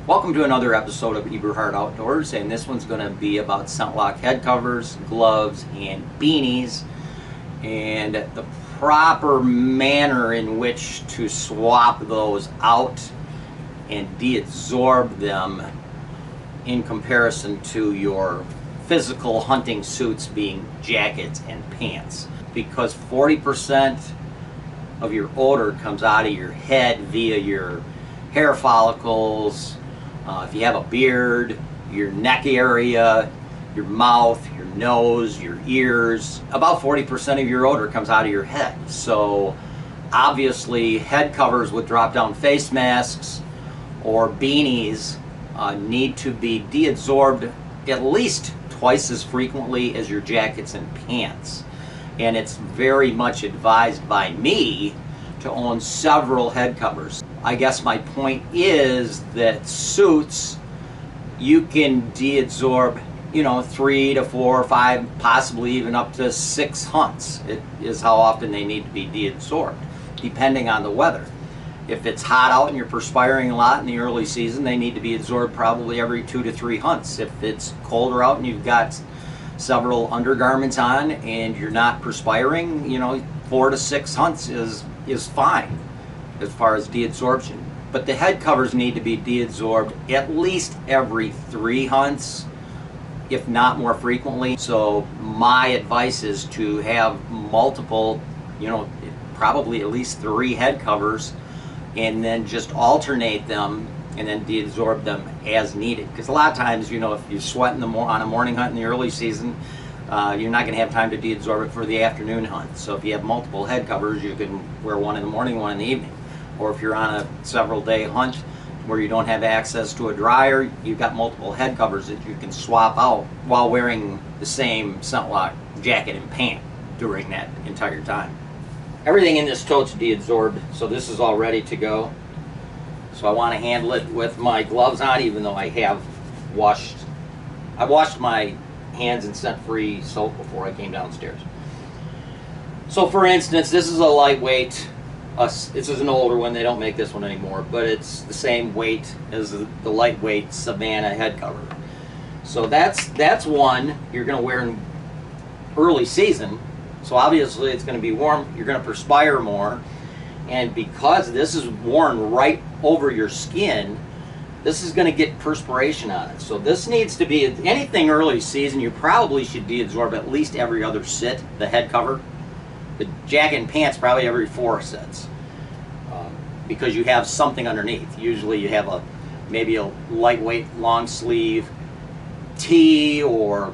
Welcome to another episode of Eberhart Outdoors, and this one's going to be about ScentLok head covers, gloves, and beanies, and the proper manner in which to swap those out and deadsorb them in comparison to your physical hunting suits being jackets and pants. Because 40% of your odor comes out of your head via your hair follicles, if you have a beard, your neck area, your mouth, your nose, your ears. About 40% of your odor comes out of your head. So obviously head covers with drop down face masks or beanies need to be deadsorbed at least twice as frequently as your jackets and pants. And it's very much advised by me to own several head covers. I guess my point is that suits, you can deadsorb, 3 to 4 or 5, possibly even up to 6 hunts. It is how often they need to be deadsorbed, depending on the weather. If it's hot out and you're perspiring a lot in the early season, they need to be absorbed probably every 2 to 3 hunts. If it's colder out and you've got several undergarments on and you're not perspiring, 4 to 6 hunts is fine as far as deadsorption. But the head covers need to be deadsorbed at least every 3 hunts, if not more frequently. So my advice is to have multiple, probably at least 3 head covers, and then just alternate them and then deadsorb them as needed. Because a lot of times, if you're sweating on a morning hunt in the early season, you're not going to have time to deadsorb it for the afternoon hunt. So if you have multiple head covers, you can wear one in the morning, one in the evening. Or if you're on a several day hunt where you don't have access to a dryer, you've got multiple head covers that you can swap out while wearing the same ScentLok jacket and pant during that entire time. Everything in this tote's deadsorbed, so this is all ready to go. So I want to handle it with my gloves on, even though I washed my hands in scent-free soap before I came downstairs. So for instance, this is a lightweight, this is an older one, they don't make this one anymore, but it's the same weight as the lightweight Savannah head cover. So that's one you're going to wear in early season. So obviously it's going to be warm, you're going to perspire more, and because this is worn right over your skin, this is going to get perspiration on it. So this needs to be, anything early season, you probably should deadsorb at least every other sit, the head cover. The jacket and pants probably every 4 sets, because you have something underneath. Usually you have maybe a lightweight long sleeve tee or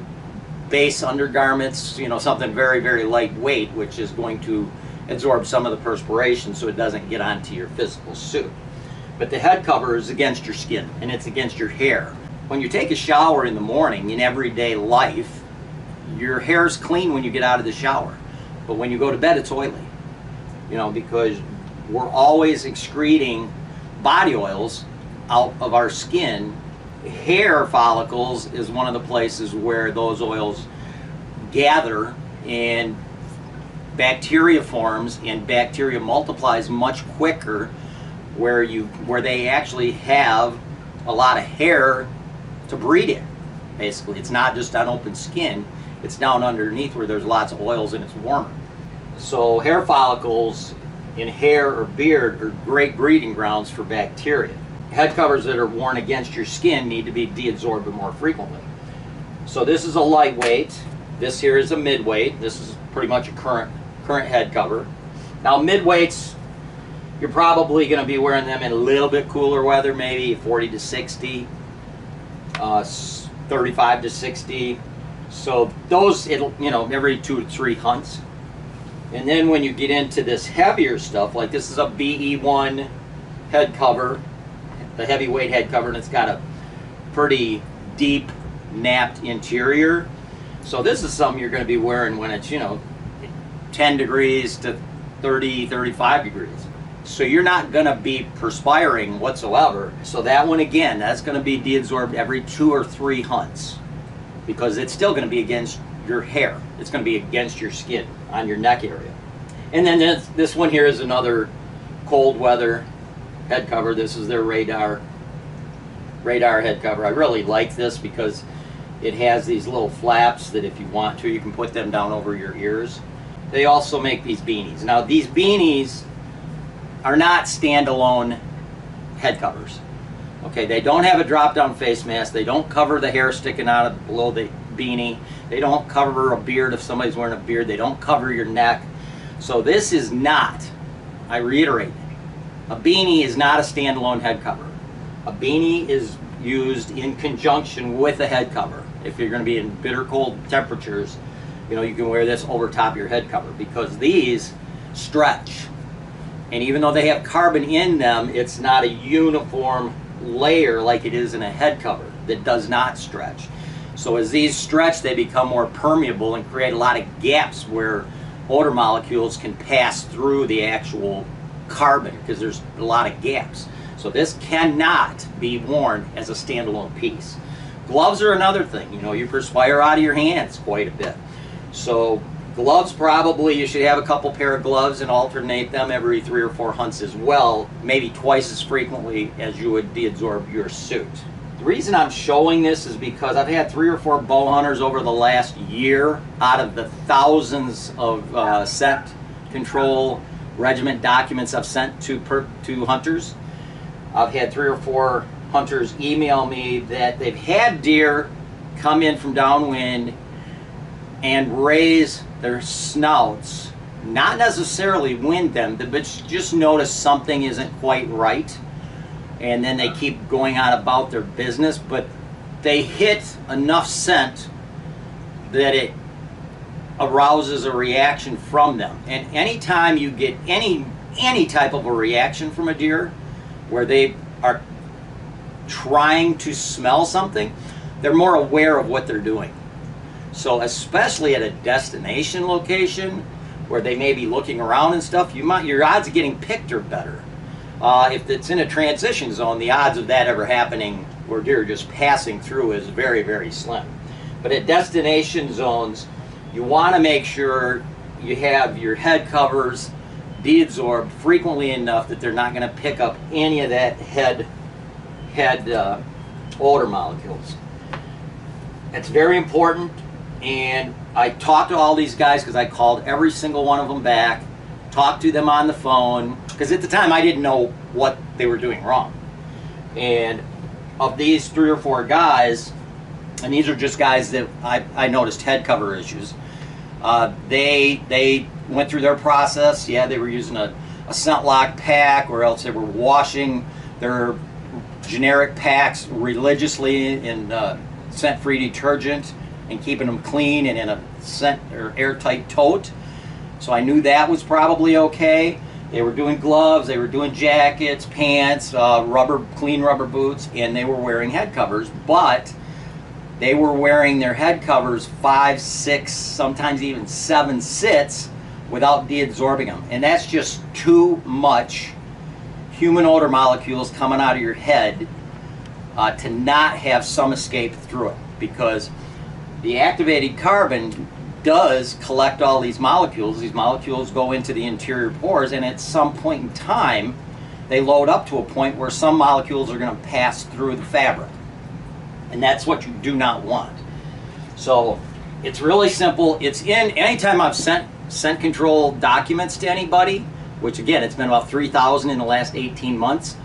base undergarments, something very, very lightweight, which is going to absorb some of the perspiration so it doesn't get onto your physical suit. But the head cover is against your skin and it's against your hair. When you take a shower in the morning in everyday life, your hair's clean when you get out of the shower. But when you go to bed, it's oily, because we're always excreting body oils out of our skin. Hair follicles is one of the places where those oils gather and bacteria forms, and bacteria multiplies much quicker where they actually have a lot of hair to breed in. Basically, it's not just on open skin, it's down underneath where there's lots of oils and it's warmer. So hair follicles in hair or beard are great breeding grounds for bacteria. Head covers that are worn against your skin need to be deadsorbed more frequently. So this is a lightweight, this here is a midweight, this is pretty much a current head cover. Now midweights, you're probably going to be wearing them in a little bit cooler weather, maybe 40 to 60, 35 to 60. So those, every 2 to 3 hunts. And then when you get into this heavier stuff, like this is a BE1 head cover, the heavyweight head cover, and it's got a pretty deep napped interior. So this is something you're going to be wearing when it's, 10 degrees to 30, 35 degrees. So you're not going to be perspiring whatsoever. So that one, again, that's going to be deadsorbed every 2 or 3 hunts, because it's still going to be against your hair. It's going to be against your skin on your neck area. And then this one here is another cold weather head cover. This is their radar radar head cover. I really like this because it has these little flaps that if you want to, you can put them down over your ears. They also make these beanies. Now these beanies are not standalone head covers. Okay, they don't have a drop-down face mask. They don't cover the hair sticking out of below the beanie. They don't cover a beard if somebody's wearing a beard. They don't cover your neck. So this is not, I reiterate, a beanie is not a standalone head cover. A beanie is used in conjunction with a head cover. If you're going to be in bitter cold temperatures, you know, you can wear this over top of your head cover because these stretch. And even though they have carbon in them, it's not a uniform layer like it is in a head cover that does not stretch. So as these stretch, they become more permeable and create a lot of gaps where odor molecules can pass through the actual carbon because there's a lot of gaps. So this cannot be worn as a standalone piece. Gloves are another thing. You know, you perspire out of your hands quite a bit. So gloves, probably you should have a couple pair of gloves and alternate them every 3 or 4 hunts as well, maybe twice as frequently as you would deadsorb your suit. The reason I'm showing this is because I've had 3 or 4 bow hunters over the last year out of the thousands of scent control regiment documents I've sent to hunters. I've had 3 or 4 hunters email me that they've had deer come in from downwind and raise their snouts, not necessarily wind them, but just notice something isn't quite right, and then they keep going on about their business, but they hit enough scent that it arouses a reaction from them. And anytime you get any type of a reaction from a deer where they are trying to smell something, they're more aware of what they're doing. So especially at a destination location where they may be looking around and stuff, your odds of getting picked are better. If it's in a transition zone, the odds of that ever happening where deer are just passing through is very, very slim. But at destination zones, you want to make sure you have your head covers deadsorbed frequently enough that they're not going to pick up any of that head odor molecules. It's very important. And I talked to all these guys because I called every single one of them back, talked to them on the phone, because at the time I didn't know what they were doing wrong. And of these 3 or 4 guys, and these are just guys that I noticed head cover issues, they went through their process. Yeah, they were using a ScentLok pack, or else they were washing their generic packs religiously in scent-free detergent and keeping them clean and in a scent or airtight tote. So I knew that was probably okay. They were doing gloves, they were doing jackets, pants, clean rubber boots, and they were wearing head covers, but they were wearing their head covers 5, 6, sometimes even 7 sits without deadsorbing them. And that's just too much human odor molecules coming out of your head to not have some escape through it, because the activated carbon does collect all these molecules. These molecules go into the interior pores, and at some point in time they load up to a point where some molecules are going to pass through the fabric, and that's what you do not want. So it's really simple. It's in, anytime I've sent scent control documents to anybody, which again, it's been about 3,000 in the last 18 months,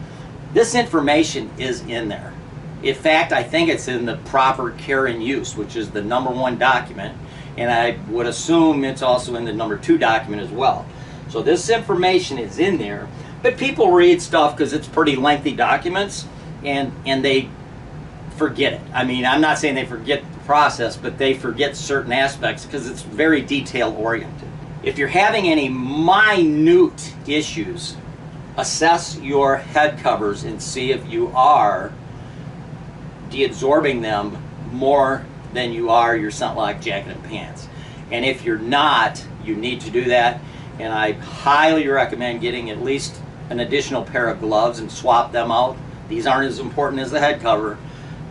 this information is in there. In fact, I think it's in the proper care and use, which is the #1 document, and I would assume it's also in the #2 document as well. So this information is in there, but people read stuff because it's pretty lengthy documents, and they forget it. I mean, I'm not saying they forget the process, but they forget certain aspects because it's very detail oriented. If you're having any minute issues, assess your head covers and see if you are deadsorbing them more than you are your ScentLok jacket and pants. And if you're not, you need to do that, and I highly recommend getting at least an additional pair of gloves and swap them out. These aren't as important as the head cover,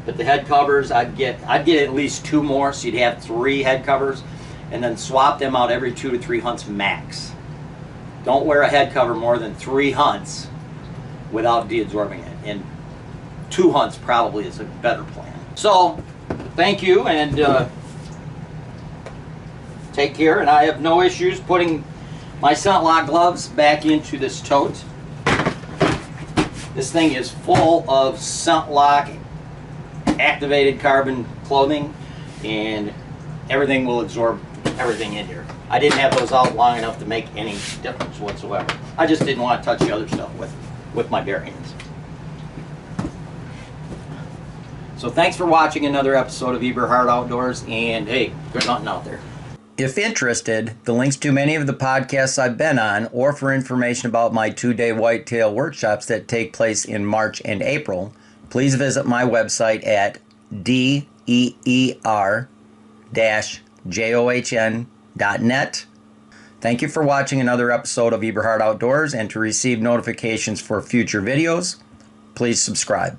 but the head covers, I'd get at least 2 more, so you'd have 3 head covers, and then swap them out every 2 to 3 hunts max. Don't wear a head cover more than 3 hunts without deadsorbing it. And 2 hunts probably is a better plan. So, thank you, and take care. And I have no issues putting my ScentLok gloves back into this tote. This thing is full of ScentLok activated carbon clothing, and everything will absorb everything in here. I didn't have those out long enough to make any difference whatsoever. I just didn't want to touch the other stuff with my bare hands. So thanks for watching another episode of Eberhart Outdoors, and hey, good hunting out there. If interested, the links to many of the podcasts I've been on, or for information about my 2-day whitetail workshops that take place in March and April, please visit my website at deer-john.net. Thank you for watching another episode of Eberhart Outdoors, and to receive notifications for future videos, please subscribe.